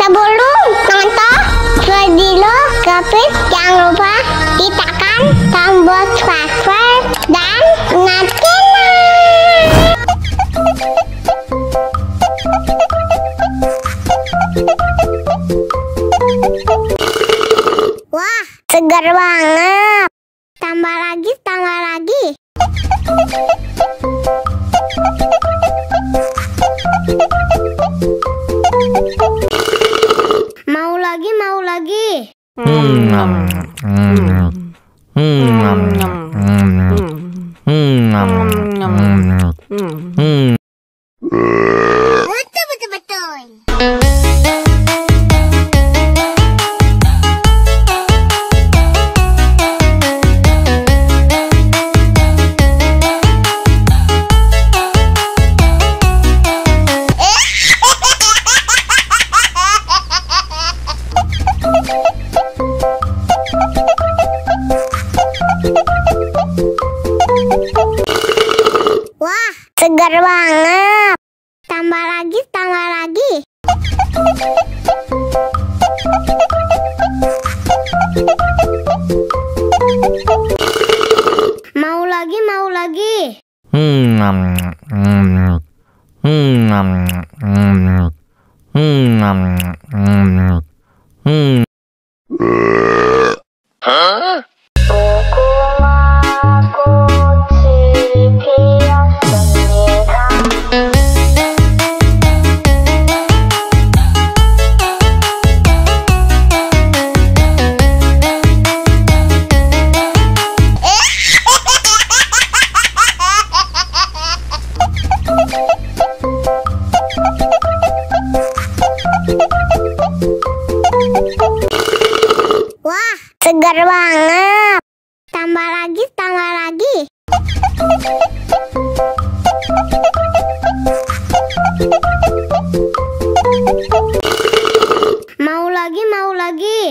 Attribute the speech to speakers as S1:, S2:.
S1: Sebelum nonton video Gapit, jangan lupa tekan tombol subscribe dan nyalakan. Wah, segar banget. Tambah lagi, tambah lagi. Mau lagi, mau lagi. Betul. Wah, segar banget. Tambah lagi, tambah lagi. Mau lagi, mau lagi. Wah, segar banget. Tambah lagi, tambah lagi. Mau lagi, mau lagi.